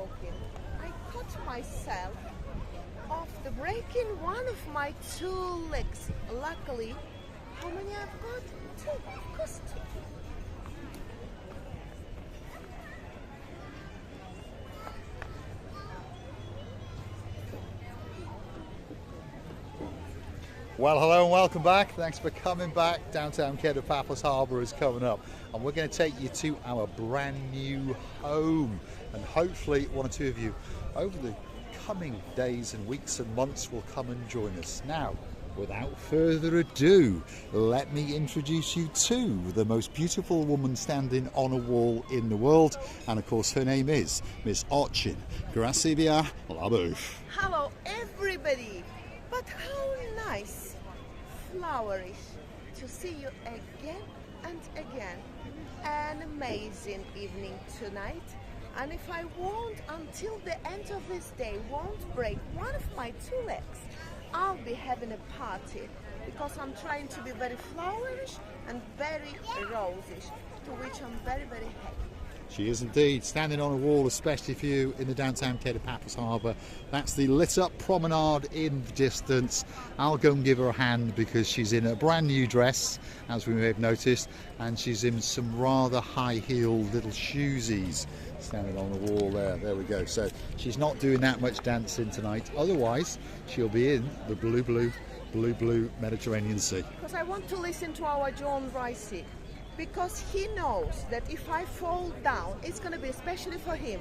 joking. I caught myself after breaking one of my two legs. Luckily, how many I've got? Two. Of course, two. Well, hello and welcome back. Thanks for coming back. Downtown Paphos Harbour is coming up, and we're going to take you to our brand new home. And hopefully one or two of you over the coming days and weeks and months will come and join us. Now, without further ado, let me introduce you to the most beautiful woman standing on a wall in the world. And of course, her name is Miss Orchin Gracibia Labouf. Hello, everybody. But how nice, flourish to see you again and again. An amazing evening tonight. And if I won't, until the end of this day, won't break one of my two legs, I'll be having a party, because I'm trying to be very flourish and very rosish, to which I'm very, very happy. She is indeed standing on a wall, especially for you in the downtown Paphos Harbour. That's the lit up promenade in the distance. I'll go and give her a hand because she's in a brand new dress, as we may have noticed, and she's in some rather high-heeled little shoesies standing on the wall there. There we go. So she's not doing that much dancing tonight. Otherwise, she'll be in the blue Mediterranean Sea. Because I want to listen to our John Ricey. Because he knows that if I fall down, it's going to be especially for him.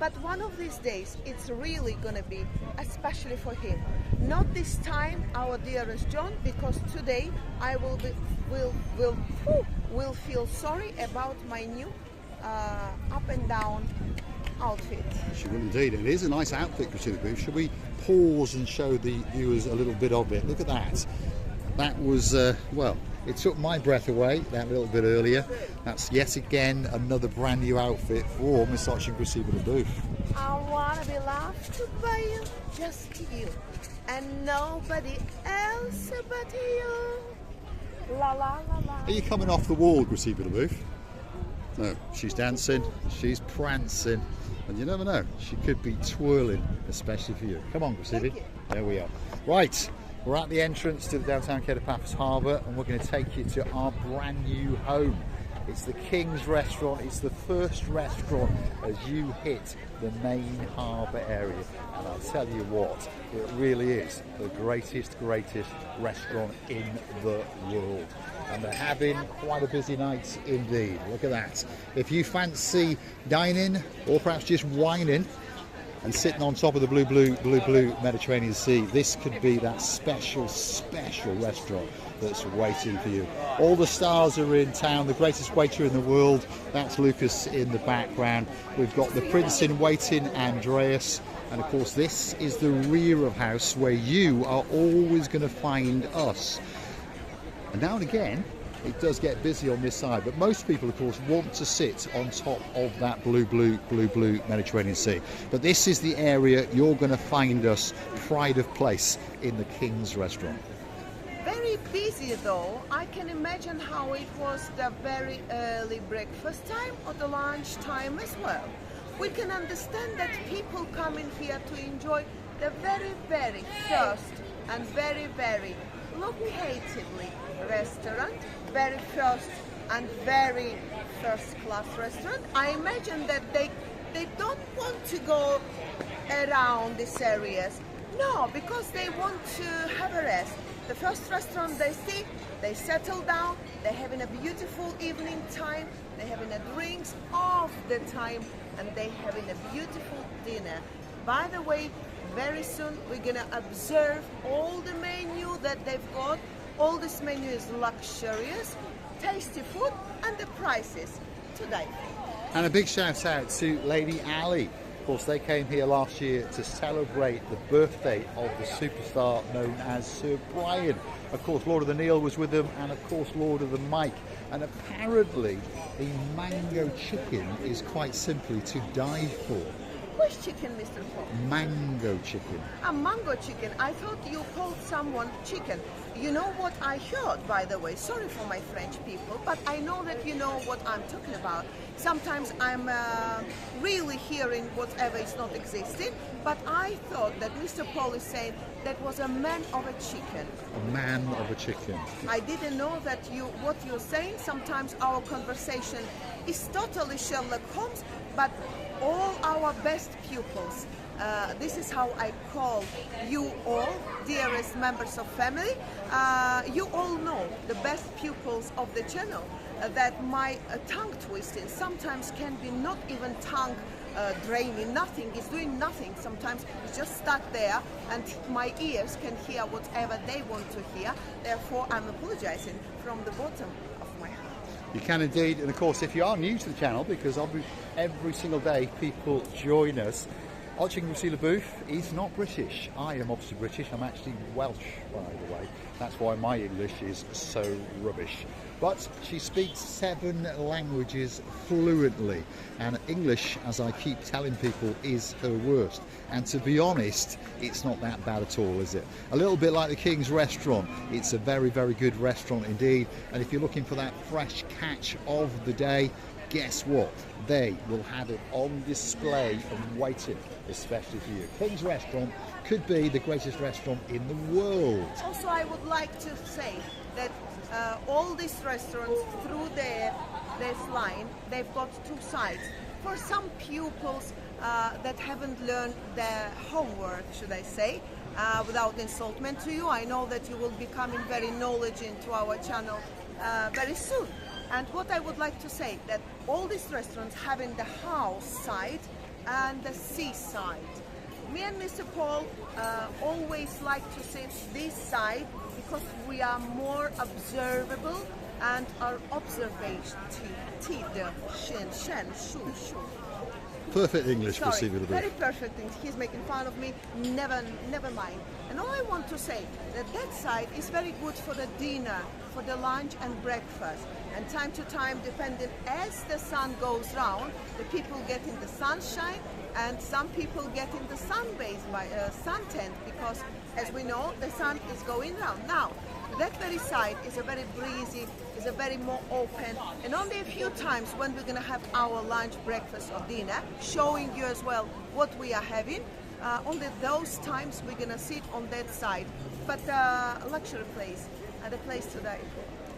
But one of these days, it's really going to be especially for him. Not this time, our dearest John, because today I will feel sorry about my new up and down outfit. She will indeed. It is a nice outfit, Christina. Should we pause and show the viewers a little bit of it? Look at that. That was, well, it took my breath away that little bit earlier. That's yet again another brand new outfit for Miss Orchin Gracibia Labouf. I want to be loved by you, just you, and nobody else but you. La la la la. Are you coming off the wall, Gracibia Labouf? No, she's dancing, she's prancing, and you never know, she could be twirling, especially for you. Come on, Gracibia. There we are. Right. We're at the entrance to the downtown Paphos Harbour, and we're going to take you to our brand new home. It's the King's Restaurant. It's the first restaurant as you hit the main harbour area. And I'll tell you what, it really is the greatest restaurant in the world. And they're having quite a busy night indeed. Look at that. If you fancy dining or perhaps just wining and sitting on top of the blue Mediterranean Sea, this could be that special restaurant that's waiting for you. All the stars are in town. The greatest waiter in the world, that's Lucas in the background. We've got the Prince in waiting, Andreas, and of course this is the rear of house where you are always going to find us. And now and again, it does get busy on this side, but most people, of course, want to sit on top of that blue Mediterranean Sea. But this is the area you're going to find us, pride of place in the King's Restaurant. Very busy though. I can imagine how it was the very early breakfast time or the lunch time as well. We can understand that people come in here to enjoy the very first and very locatively restaurant, very first and very first class restaurant. I imagine that they don't want to go around these areas. No, because they want to have a rest. The first restaurant they see, they settle down, they're having a beautiful evening time, they're having a drinks all the time, and they're having a beautiful dinner. By the way, very soon we're gonna observe all the menu that they've got. All this menu is luxurious, tasty food, and the prices today. And a big shout out to Lady Ali. Of course, they came here last year to celebrate the birthday of the superstar known as Sir Brian. Of course, Lord of the Neil was with them, and of course, Lord of the Mike. And apparently, the mango chicken is quite simply to die for. Which chicken, Mr. Paul? Mango chicken. A mango chicken. I thought you called someone chicken. you know what I heard, by the way, sorry for my French people, but I know that you know what I'm talking about. Sometimes I'm really hearing whatever is not existing, but I thought that Mr. Paul is saying that was a man of a chicken. A man of a chicken. I didn't know that what you're saying. Sometimes our conversation is totally Sherlock Holmes, but all our best pupils, this is how I call you all, dearest members of family. You all know, the best pupils of the channel, that my tongue twisting sometimes can be not even tongue draining, nothing, it's doing nothing. Sometimes it's just stuck there and my ears can hear whatever they want to hear. Therefore, I'm apologizing from the bottom of my heart. You can indeed, and of course if you are new to the channel, because every single day people join us, Olching Lucila Booth is not British. I am obviously British, I'm actually Welsh, by the way. That's why my English is so rubbish. But she speaks 7 languages fluently, and English, as I keep telling people, is her worst. And to be honest, it's not that bad at all, is it? A little bit like the King's Restaurant. It's a very, very good restaurant indeed. And if you're looking for that fresh catch of the day, guess what? They will have it on display and waiting, especially for you. King's Restaurant could be the greatest restaurant in the world. Also, I would like to say that all these restaurants, through this line, they've got 2 sides. For some pupils that haven't learned their homework, should I say, without insultment to you, I know that you will be coming very knowledgeable into our channel very soon. And what I would like to say, that all these restaurants having the house side and the seaside. Me and Mr. Paul always like to sit this side because we are more observable and our observation. Perfect English, sorry, very perfect things. He's making fun of me. Never mind. And all I want to say that side is very good for the dinner, for the lunch and breakfast. And time to time, depending as the sun goes round, the people get in the sunshine, and some people get in the sun-based by sun tent, because as we know, the sun is going round. Now, that very side is a very breezy, is a very more open, and only a few times when we're going to have our lunch, breakfast or dinner, showing you as well what we are having. Only those times we're going to sit on that side. But a luxury place, and a place today.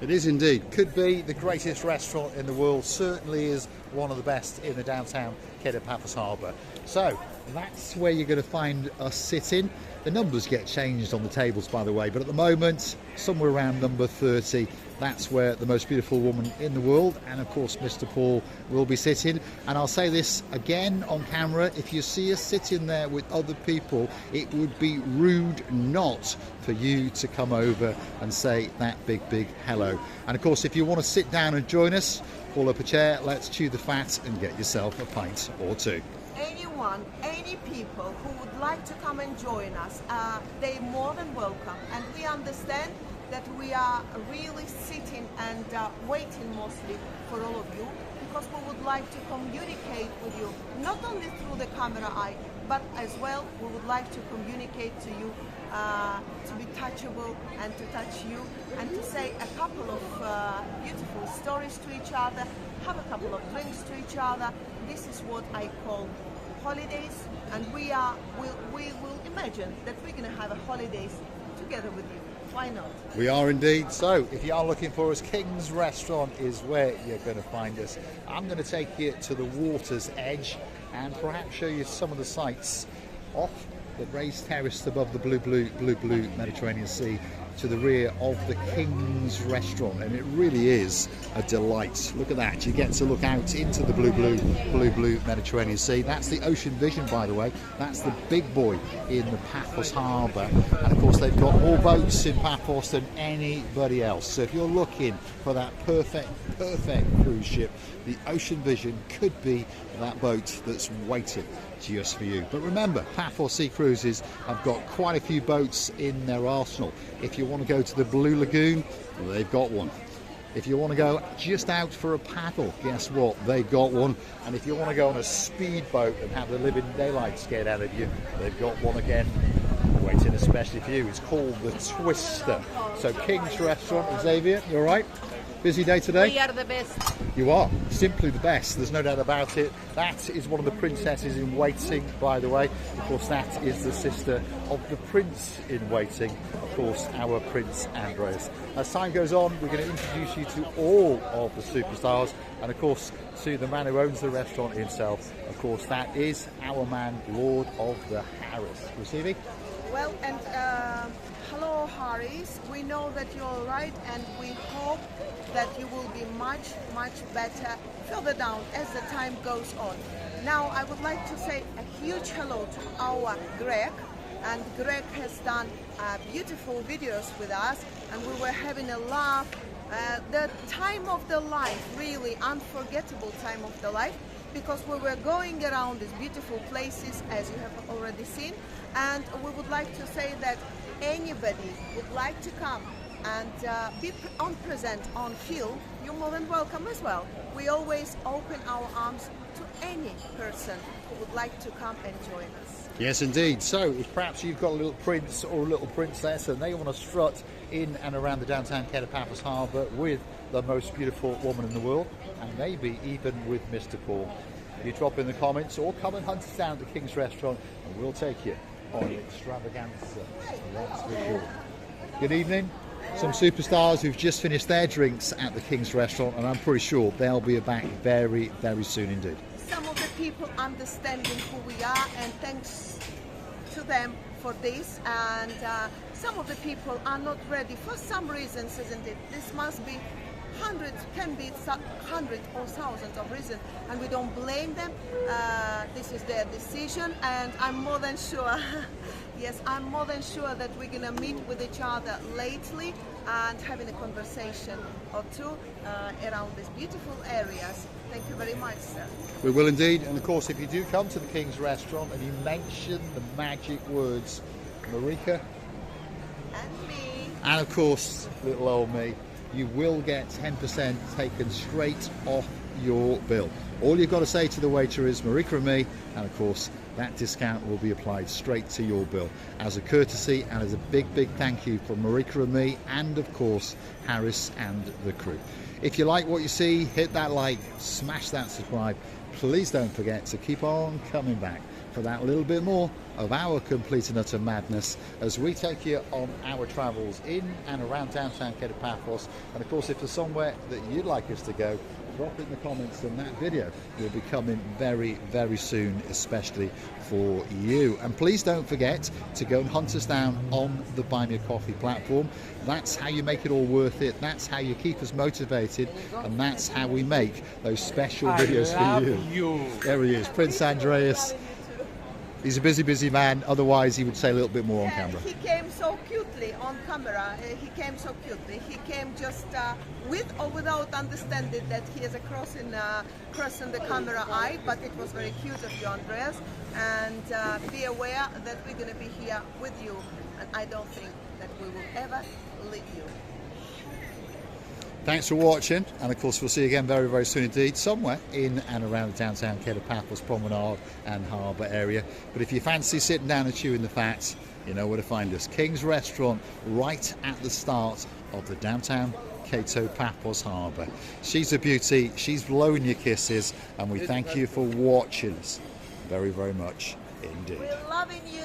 It is indeed. Could be the greatest restaurant in the world. Certainly is one of the best in the downtown Kid at Paphos Harbour. So that's where you're going to find us sitting. The numbers get changed on the tables, by the way, but at the moment, somewhere around number 30, that's where the most beautiful woman in the world, and of course Mr. Paul, will be sitting. And I'll say this again on camera, if you see us sitting there with other people, it would be rude not for you to come over and say that big hello. And of course, if you want to sit down and join us, pull up a chair, let's chew the fat and get yourself a pint or 2. Anyone, any people who would like to come and join us, they're more than welcome. And we understand that we are really sitting and waiting mostly for all of you, because we would like to communicate with you, not only through the camera eye, but as well we would like to communicate to you, to be touchable and to touch you, and to say a couple of beautiful stories to each other, have a couple of drinks to each other. This is what I call holidays, and we will imagine that we're going to have a holidays together with you. Why not? We are indeed. So if you are looking for us, King's Restaurant is where you're going to find us. I'm going to take you to the water's edge and perhaps show you some of the sights off the raised terrace above the blue Mediterranean Sea to the rear of the King's Restaurant, and it really is a delight. Look at that, you get to look out into the blue Mediterranean Sea. That's the ocean vision, by the way. That's the big boy in the Paphos Harbour, and of course they've got more boats in Paphos than anybody else. So if you're looking for that perfect cruise ship, the Ocean Vision could be that boat that's waiting just for you. But remember, Paphos Sea Cruises have got quite a few boats in their arsenal. If you want to go to the Blue Lagoon, well, they've got one. If you want to go just out for a paddle, guess what? They've got one. And if you want to go on a speedboat and have the living daylight scared out of you, they've got one again, waiting to especially for you. It's called the Twister. So King's Restaurant. Xavier, you all right? Busy day today? We are the best. You are. Simply the best. There's no doubt about it. That is one of the princesses in waiting, by the way. Of course, that is the sister of the prince in waiting. Of course, our Prince Andreas. As time goes on, we're going to introduce you to all of the superstars. And of course, to the man who owns the restaurant himself. Of course, that is our man, Lord of the Harris. Receiving? Well, and hello, Harris. We know that you're all right, and we hope that you will be much, much better further down as the time goes on. Now, I would like to say a huge hello to our Greg, and Greg has done beautiful videos with us, and we were having a laugh. The time of the life, really unforgettable time of the life, because we were going around these beautiful places, as you have already seen, and we would like to say that anybody would like to come and be present on film, you're more than welcome as well. We always open our arms to any person who would like to come and join us. Yes, indeed. So, if perhaps you've got a little prince or a little princess and they want to strut in and around the downtown Paphos Harbour with the most beautiful woman in the world, and maybe even with Mr. Paul, you drop in the comments or come and hunt us down at the King's Restaurant and we'll take you on an extravaganza. That's for sure. Good evening. Some superstars who've just finished their drinks at the King's Restaurant, and I'm pretty sure they'll be back very, very soon indeed. Some of the people understanding who we are, and thanks to them for this, and some of the people are not ready for some reasons, isn't it? This must be hundreds, can be hundreds or thousands of reasons, and we don't blame them. This is their decision, and I'm more than sure yes, I'm more than sure that we're gonna meet with each other lately and having a conversation or two around these beautiful areas. Thank you very much, sir. We will indeed, and of course if you do come to the King's Restaurant and you mention the magic words Marika And me. and of course little old me, you will get 10% taken straight off your bill. All you've got to say to the waiter is Marika and me, and of course that discount will be applied straight to your bill as a courtesy and as a big, big thank you from Marika and me, and of course Harris and the crew. If you like what you see, hit that like, smash that subscribe. Please don't forget to keep on coming back for that little bit more of our complete and utter madness as we take you on our travels in and around downtown Paphos. And of course, if there's somewhere that you'd like us to go, drop it in the comments, and that video will be coming very, very soon, especially for you. And please don't forget to go and hunt us down on the Buy Me a Coffee platform. That's how you make it all worth it. That's how you keep us motivated, and that's how we make those special videos for you. There he is, Prince Andreas. He's a busy, busy man. Otherwise, he would say a little bit more on camera. He came so cutely on camera. He came so cutely. He came just with or without understanding that he has a cross in the camera eye. But it was very cute of you, Andreas. And be aware that we're going to be here with you. And I don't think that we will ever leave you. Thanks for watching, and of course we'll see you again very, very soon indeed, somewhere in and around the downtown Paphos Promenade and Harbour area. But if you fancy sitting down and chewing the fat, you know where to find us. King's Restaurant, right at the start of the downtown Paphos Harbour. She's a beauty, she's blowing your kisses, and we thank you for watching us very, very much indeed. We're loving you.